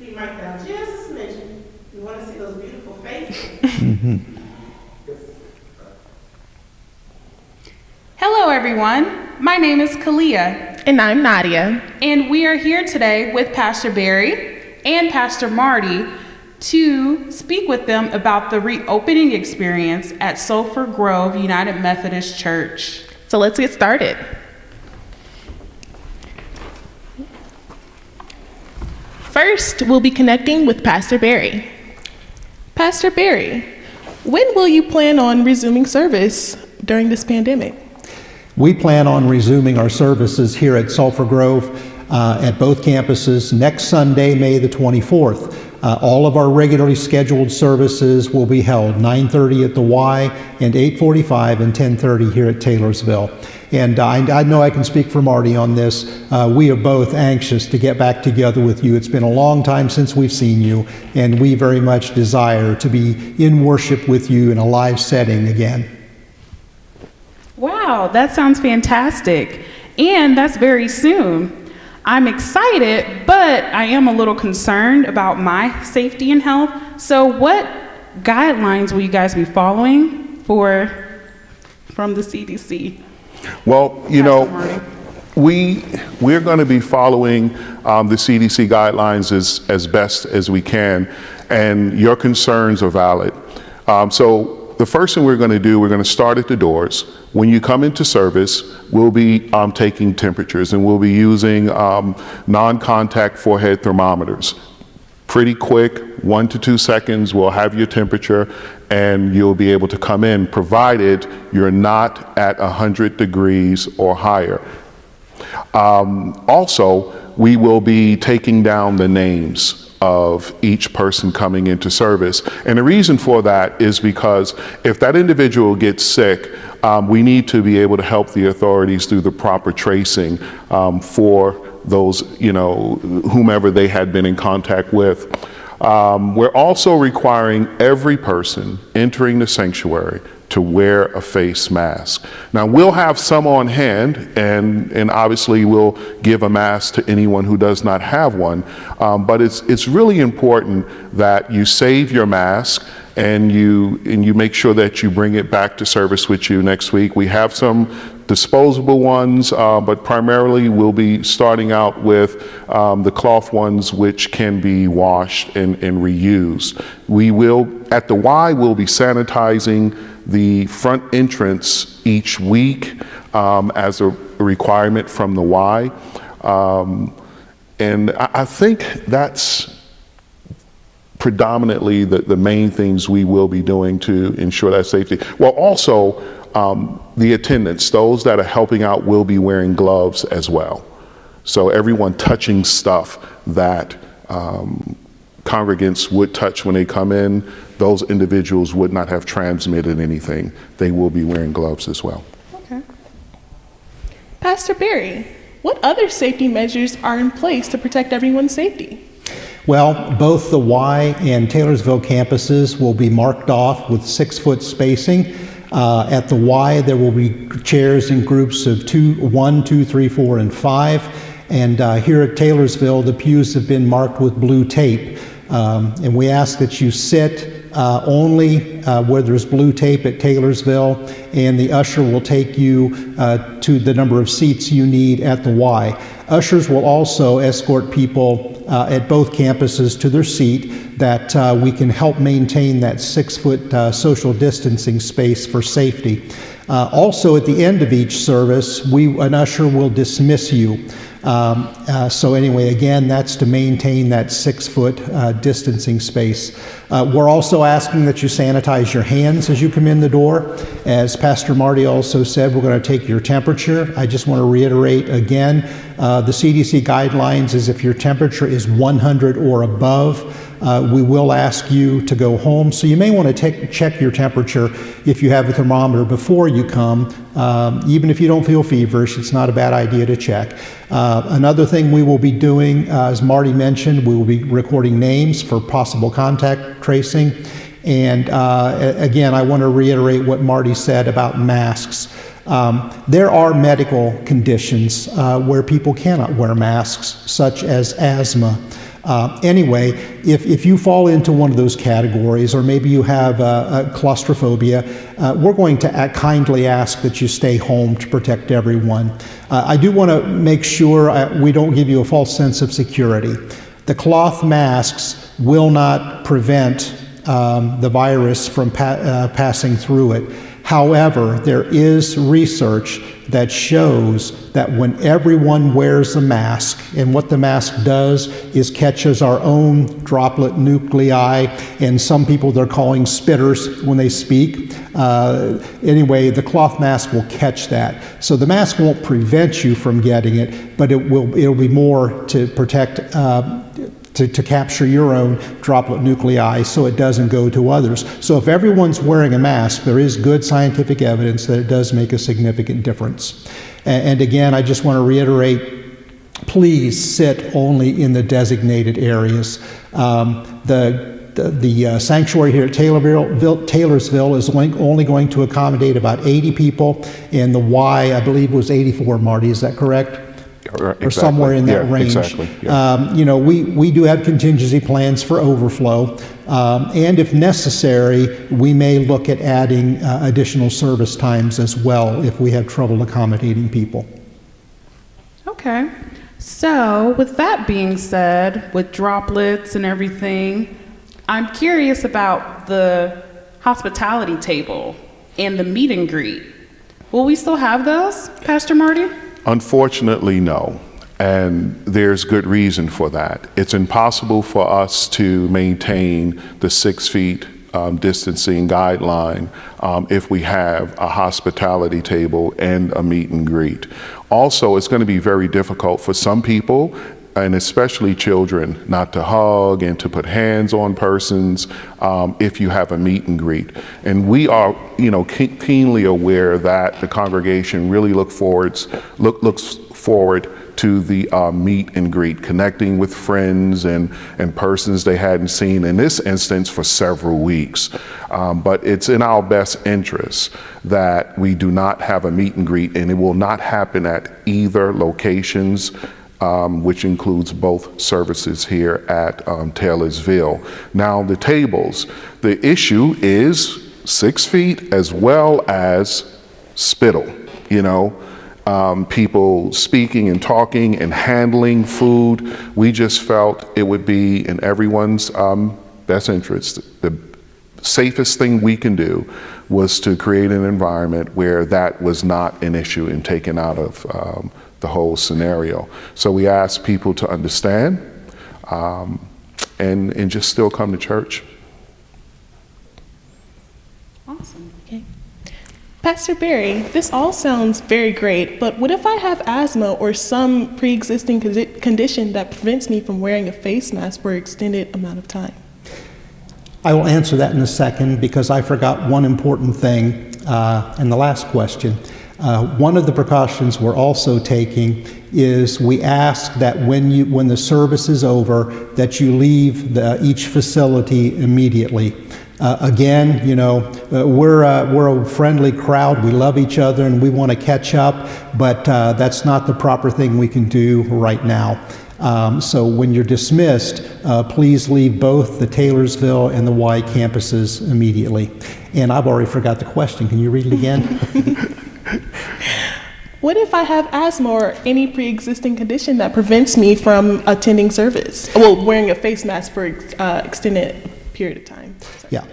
keep your mic down just a smidgen. We want to see those beautiful faces. Hello, everyone. My name is Kalia. And I'm Nadia. And we are here today with Pastor Barry and Pastor Marty to speak with them about the reopening experience at Sulphur Grove United Methodist Church. So let's get started. First, we'll be connecting with Pastor Barry. Pastor Barry, when will you plan on resuming service during this pandemic? We plan on resuming our services here at Sulphur Grove at both campuses next Sunday, May the 24th. All of our regularly scheduled services will be held 9:30 at the Y and 8:45 and 10:30 here at Taylorsville. And I know I can speak for Marty on this. We are both anxious to get back together with you. It's been a long time since we've seen you, and we very much desire to be in worship with you in a live setting again. Wow, that sounds fantastic. And that's very soon. I'm excited, but I am a little concerned about my safety and health. So what guidelines will you guys be following from the CDC? Well, you know, we're going to be following the CDC guidelines as best as we can, and your concerns are valid. So the first thing we're going to do, we're going to start at the doors. When you come into service, we'll be taking temperatures, and we'll be using non-contact forehead thermometers. Pretty quick, 1 to 2 seconds, we'll have your temperature, and you'll be able to come in, provided you're not at 100 degrees or higher. Also, we will be taking down the names of each person coming into service. And the reason for that is because if that individual gets sick, we need to be able to help the authorities through the proper tracing for those, you know, whomever they had been in contact with. We're also requiring every person entering the sanctuary to wear a face mask. Now, we'll have some on hand, and obviously we'll give a mask to anyone who does not have one, but it's really important that you save your mask and you make sure that you bring it back to service with you next week. We have some disposable ones, but primarily we'll be starting out with the cloth ones, which can be washed and reused. We will, at the Y, we'll be sanitizing the front entrance each week as a requirement from the Y. And I think that's predominantly the main things we will be doing to ensure that safety. Well, also, the attendants, those that are helping out, will be wearing gloves as well. So everyone touching stuff that congregants would touch when they come in, those individuals would not have transmitted anything. They will be wearing gloves as well. Okay. Pastor Barry, what other safety measures are in place to protect everyone's safety? Well, both the Y and Taylorsville campuses will be marked off with 6-foot spacing. At the Y, there will be chairs in groups of 1, 2, 3, 4, and 5. And here at Taylorsville, the pews have been marked with blue tape. And we ask that you sit only where there's blue tape at Taylorsville, and the usher will take you to the number of seats you need at the Y. Ushers will also escort people at both campuses to their seat, that we can help maintain that 6-foot social distancing space for safety. Also, at the end of each service, an usher will dismiss you. So anyway, again, that's to maintain that 6-foot distancing space. We're also asking that you sanitize your hands as you come in the door. As Pastor Marty also said, we're going to take your temperature. I just want to reiterate again, the CDC guidelines is if your temperature is 100 or above, we will ask you to go home. So you may want to check your temperature if you have a thermometer before you come. Even if you don't feel feverish, it's not a bad idea to check. Another thing we will be doing, as Marty mentioned, we will be recording names for possible contact tracing. And again, I want to reiterate what Marty said about masks. There are medical conditions where people cannot wear masks, such as asthma. Anyway, if you fall into one of those categories, or maybe you have claustrophobia, we're going to kindly ask that you stay home to protect everyone. I do want to make sure we don't give you a false sense of security. The cloth masks will not prevent the virus from passing through it. However, there is research that shows that when everyone wears a mask, and what the mask does is catches our own droplet nuclei, and some people they're calling spitters when they speak. Anyway, the cloth mask will catch that. So the mask won't prevent you from getting it, but it'll be more to protect to capture your own droplet nuclei so it doesn't go to others. So if everyone's wearing a mask, there is good scientific evidence that it does make a significant difference. And again, I just want to reiterate, please sit only in the designated areas. The sanctuary here at Taylorsville is only going to accommodate about 80 people, and the Y, I believe, was 84, Marty, is that correct? Exactly. Or somewhere in that range. Exactly. Yeah. We do have contingency plans for overflow, and if necessary, we may look at adding additional service times as well if we have trouble accommodating people. Okay. So, with that being said, with droplets and everything, I'm curious about the hospitality table and the meet and greet. Will we still have those, Pastor Marty? Unfortunately, no. And there's good reason for that. It's impossible for us to maintain the 6 feet distancing guideline if we have a hospitality table and a meet and greet. Also, it's going to be very difficult for some people, and especially children, not to hug and to put hands on persons if you have a meet and greet. And we are, keenly aware that the congregation really looks forward to the meet and greet, connecting with friends and persons they hadn't seen, in this instance, for several weeks. But it's in our best interest that we do not have a meet and greet, and it will not happen at either locations, which includes both services here at Taylorsville. Now, the tables, the issue is 6 feet as well as spittle, people speaking and talking and handling food. We just felt it would be in everyone's best interest. The safest thing we can do was to create an environment where that was not an issue and taken out of the whole scenario. So we ask people to understand and just still come to church. Awesome. Okay. Pastor Barry, this all sounds very great, but what if I have asthma or some pre-existing condition that prevents me from wearing a face mask for an extended amount of time? I will answer that in a second because I forgot one important thing in the last question. One of the precautions we're also taking is we ask that when the service is over, that you leave each facility immediately. Again, we're a friendly crowd. We love each other and we want to catch up, but that's not the proper thing we can do right now. So when you're dismissed, please leave both the Taylorsville and the Y campuses immediately. And I've already forgot the question. Can you read it again? What if I have asthma or any pre-existing condition that prevents me from attending service? Well, wearing a face mask for extended period of time. Sorry. Yeah.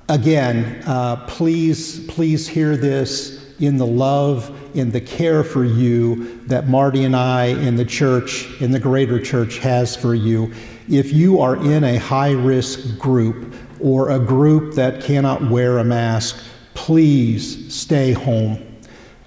Again, please hear this in the love, in the care for you that Marty and I and the church, in the greater church, has for you. If you are in a high-risk group or a group that cannot wear a mask, please stay home.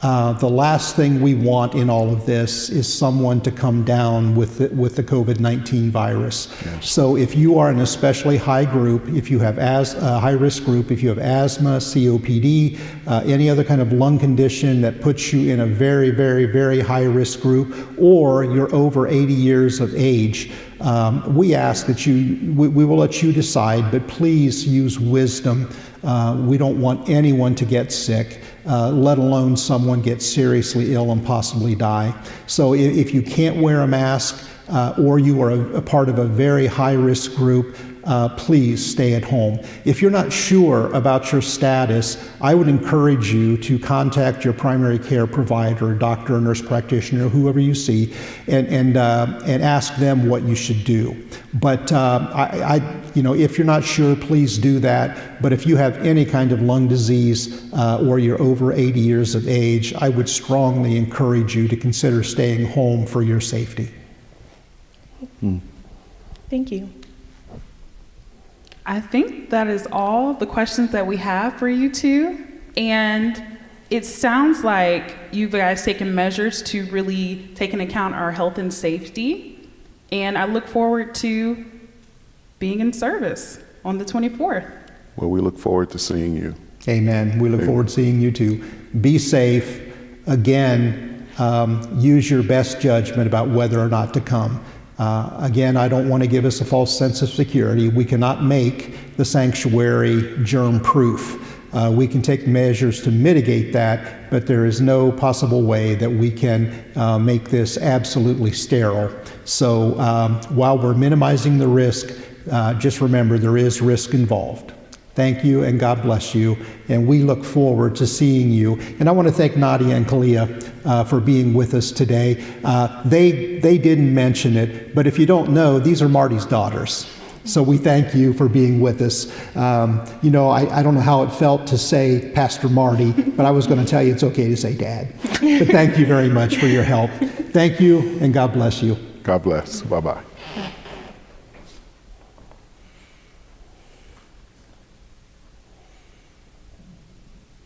The last thing we want in all of this is someone to come down with the COVID-19 virus. Yes. So if you are an especially high group, if you have high-risk group, if you have asthma, COPD, any other kind of lung condition that puts you in a very, very, very high-risk group, or you're over 80 years of age, we ask that we will let you decide, but please use wisdom. We don't want anyone to get sick, let alone someone get seriously ill and possibly die. So if you can't wear a mask, or you are a part of a very high-risk group, please stay at home. If you're not sure about your status, I would encourage you to contact your primary care provider, doctor, nurse practitioner, whoever you see, and ask them what you should do. But if you're not sure, please do that. But if you have any kind of lung disease or you're over 80 years of age, I would strongly encourage you to consider staying home for your safety. Thank you. I think that is all the questions that we have for you two. And it sounds like you guys taken measures to really take into account our health and safety. And I look forward to being in service on the 24th. Well, we look forward to seeing you. Amen. We look forward to seeing you too. Be safe. Again, use your best judgment about whether or not to come. Again, I don't want to give us a false sense of security. We cannot make the sanctuary germ-proof. We can take measures to mitigate that, but there is no possible way that we can make this absolutely sterile. So while we're minimizing the risk, just remember there is risk involved. Thank you, and God bless you, and we look forward to seeing you. And I want to thank Nadia and Kalia for being with us today. They didn't mention it, but if you don't know, these are Marty's daughters. So we thank you for being with us. I don't know how it felt to say Pastor Marty, but I was going to tell you it's okay to say Dad. But thank you very much for your help. Thank you, and God bless you. God bless. Bye-bye.